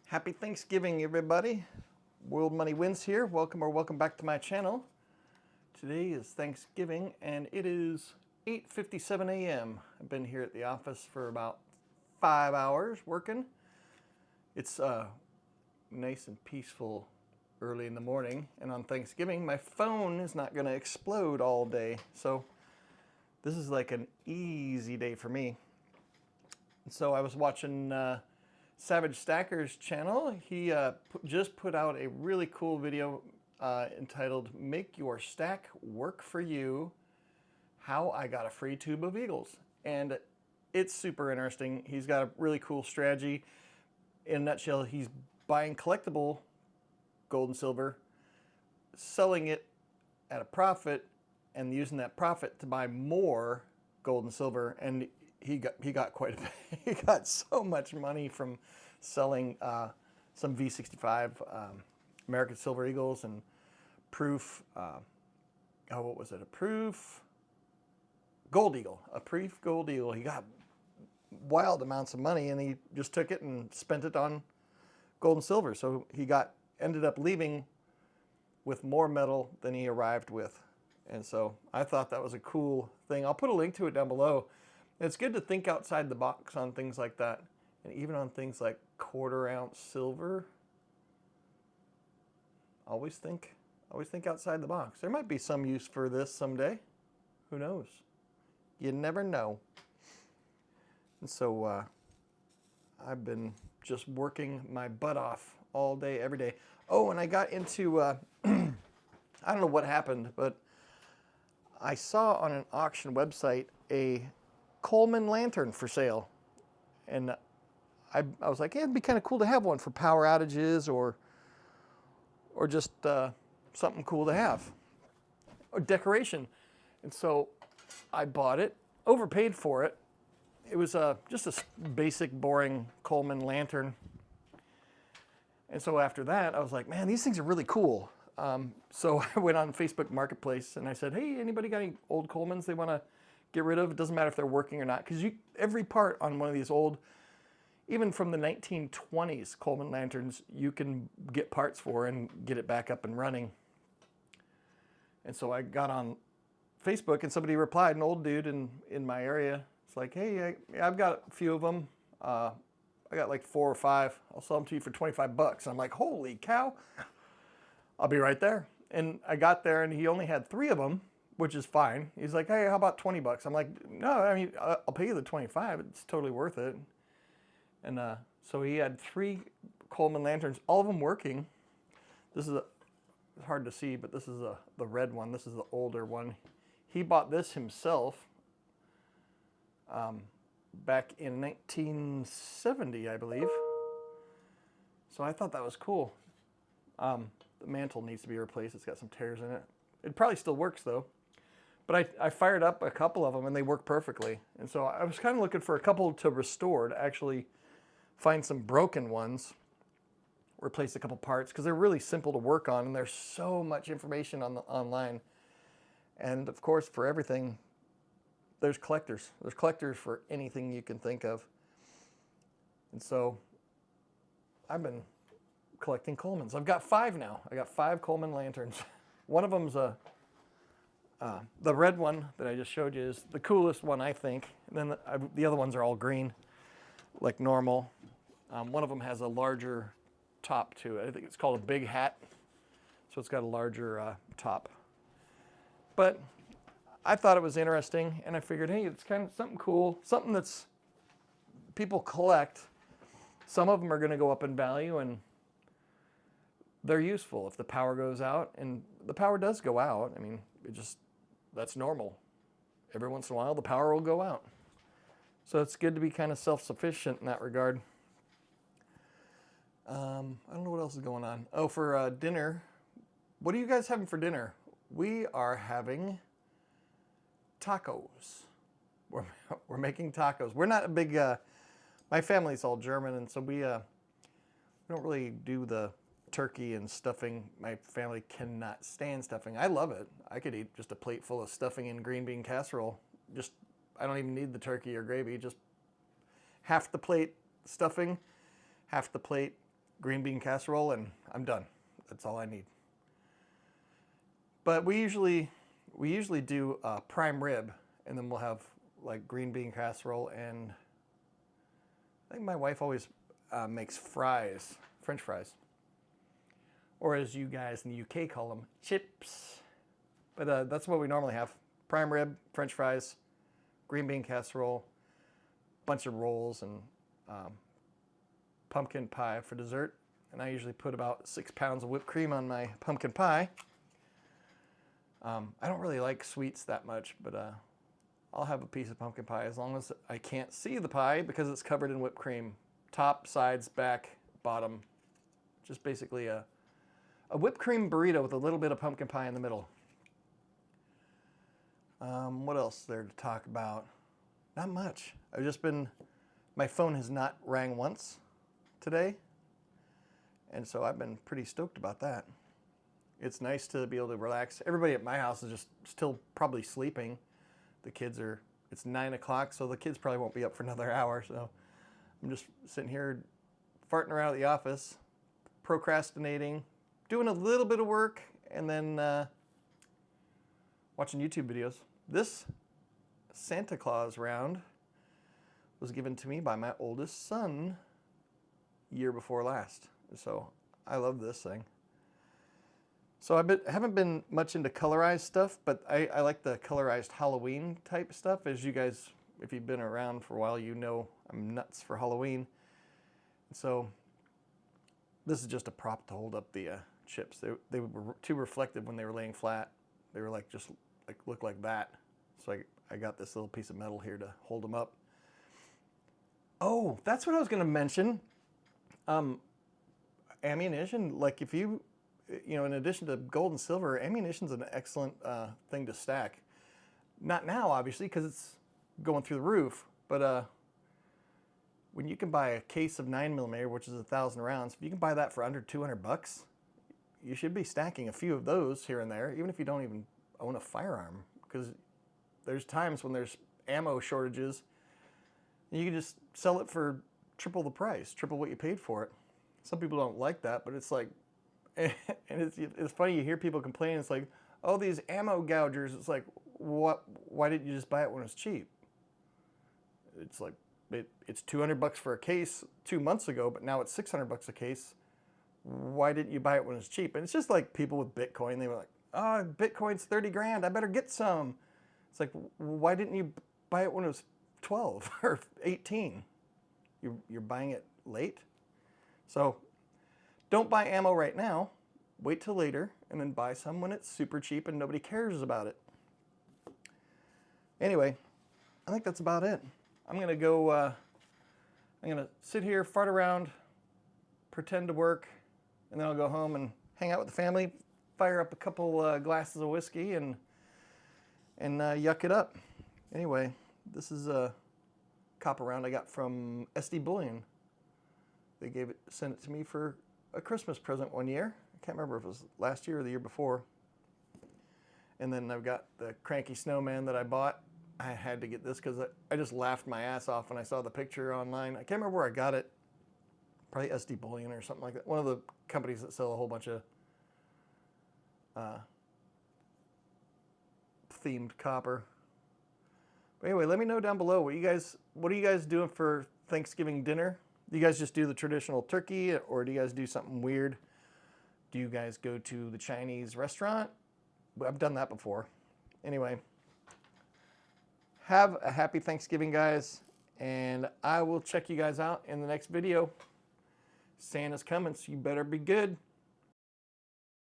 Happy Thanksgiving, everybody. World Money Wins here. Welcome back to my channel. Today is Thanksgiving and it is 8:57 a.m. I've been here at the office for about 5 hours working. It's nice and peaceful early in the morning, and on Thanksgiving my phone is not going to explode all day, so this is like an easy day for me. And so I was watching Savage Stacker's channel. He just put out a really cool video entitled "Make Your Stack Work for You, How I Got a Free Tube of Eagles." And it's super interesting. He's got a really cool strategy. In a nutshell, he's buying collectible gold and silver, selling it at a profit, and using that profit to buy more gold and silver. And he got quite a bit. He got so much money from selling some V65 American Silver Eagles and proof. What was it? A proof gold eagle. A proof gold eagle. He got wild amounts of money, and he just took it and spent it on gold and silver. So he ended up leaving with more metal than he arrived with. And so I thought that was a cool thing. I'll put a link to it down below. It's good to think outside the box on things like that, and even on things like 1/4 ounce silver. Always think outside the box. There might be some use for this someday. Who knows? You never know. And so I've been just working my butt off all day, every day. Oh, and I got into, I don't know what happened, but I saw on an auction website a Coleman lantern for sale. And I was like, hey, it'd be kind of cool to have one for power outages or just something cool to have, or decoration. And so I bought it, overpaid for it. It was just a basic, boring Coleman lantern. And so after that, I was like, man, these things are really cool. So I went on Facebook Marketplace and I said, hey, anybody got any old Colemans they want to get rid of? It doesn't matter if they're working or not, because every part on one of these old, even from the 1920s Coleman lanterns, you can get parts for and get it back up and running. And so I got on Facebook and somebody replied, an old dude in my area. It's like, hey, I've got a few of them. I got like 4 or 5. I'll sell them to you for 25 bucks. I'm like, holy cow. I'll be right there. And I got there and he only had 3 of them, which is fine. He's like, hey, how about 20 bucks? I'm like, no, I mean, I'll pay you the 25. It's totally worth it. And so he had 3 Coleman lanterns, all of them working. This is it's hard to see, but this is the red one. This is the older one. He bought this himself back in 1970, I believe. So I thought that was cool. The mantle needs to be replaced. It's got some tears in it. It probably still works though. But I fired up a couple of them and they work perfectly. And so I was kind of looking for a couple to restore, to actually find some broken ones, replace a couple parts, because they're really simple to work on and there's so much information online. And of course, for everything, there's collectors. There's collectors for anything you can think of. And so I've been collecting Colemans. I've got 5 now. I got 5 Coleman lanterns. One of them's the red one that I just showed you is the coolest one, I think. And then the other ones are all green, like normal. One of them has a larger top to it. I think it's called a big hat. So it's got a larger top. But I thought it was interesting, and I figured, hey, it's kind of something cool, something that's people collect. Some of them are going to go up in value, and they're useful if the power goes out, and the power does go out. I mean, that's normal. Every once in a while, the power will go out. So it's good to be kind of self-sufficient in that regard. I don't know what else is going on. Oh, for dinner, what are you guys having for dinner? We are having tacos. We're making tacos. We're not a big, my family's all German, and so we don't really do the turkey and stuffing. My family cannot stand stuffing. I love it. I could eat just a plate full of stuffing and green bean casserole. I don't even need the turkey or gravy. Just half the plate stuffing, half the plate green bean casserole, and I'm done. That's all I need. But we usually do prime rib, and then we'll have like green bean casserole, and I think my wife always makes fries, French fries, or as you guys in the UK call them, chips. But that's what we normally have: prime rib, French fries, green bean casserole, bunch of rolls, and pumpkin pie for dessert. And I usually put about 6 pounds of whipped cream on my pumpkin pie. I don't really like sweets that much, but I'll have a piece of pumpkin pie as long as I can't see the pie because it's covered in whipped cream. Top, sides, back, bottom. Just basically a whipped cream burrito with a little bit of pumpkin pie in the middle. What else is there to talk about? Not much. My phone has not rang once today, and so I've been pretty stoked about that. It's nice to be able to relax. Everybody at my house is just still probably sleeping. It's 9 o'clock, so the kids probably won't be up for another hour, so I'm just sitting here farting around at the office, procrastinating, doing a little bit of work, and then watching YouTube videos. This Santa Claus round was given to me by my oldest son year before last. So I love this thing. So I haven't been much into colorized stuff, but I like the colorized Halloween type stuff. As you guys, if you've been around for a while, you know I'm nuts for Halloween. So this is just a prop to hold up the chips. They were too reflective when they were laying flat. They were look like that. So I got this little piece of metal here to hold them up. Oh, that's what I was going to mention. Ammunition, like if you in addition to gold and silver, ammunition's an excellent thing to stack. Not now, obviously, because it's going through the roof, but when you can buy a case of 9mm, which is 1,000 rounds, if you can buy that for under $200, you should be stacking a few of those here and there, even if you don't even own a firearm, because there's times when there's ammo shortages, and you can just sell it for triple the price, triple what you paid for it. Some people don't like that, but it's like, and it's funny, you hear people complain, it's like, oh, these ammo gougers. It's like, what? Why didn't you just buy it when it was cheap? It's like, it's $200 for a case 2 months ago, but now it's $600 a case. Why didn't you buy it when it was cheap? And it's just like people with Bitcoin. They were like, oh, Bitcoin's 30 grand. I better get some. It's like, why didn't you buy it when it was 12 or 18? You're buying it late. So don't buy ammo right now. Wait till later and then buy some when it's super cheap and nobody cares about it. Anyway, I think that's about it. I'm going to go, I'm going to sit here, fart around, pretend to work, and then I'll go home and hang out with the family, fire up a couple glasses of whiskey, and yuck it up. Anyway, this is a copper round I got from SD Bullion. They sent it to me for a Christmas present one year. I can't remember if it was last year or the year before. And then I've got the cranky snowman that I bought. I had to get this because I just laughed my ass off when I saw the picture online. I can't remember where I got it. Probably SD Bullion or something like that. One of the companies that sell a whole bunch of themed copper. But anyway, let me know down below what are you guys doing for Thanksgiving dinner? Do you guys just do the traditional turkey, or do you guys do something weird? Do you guys go to the Chinese restaurant? I've done that before. Anyway, have a happy Thanksgiving, guys, and I will check you guys out in the next video. Santa's coming, so you better be good.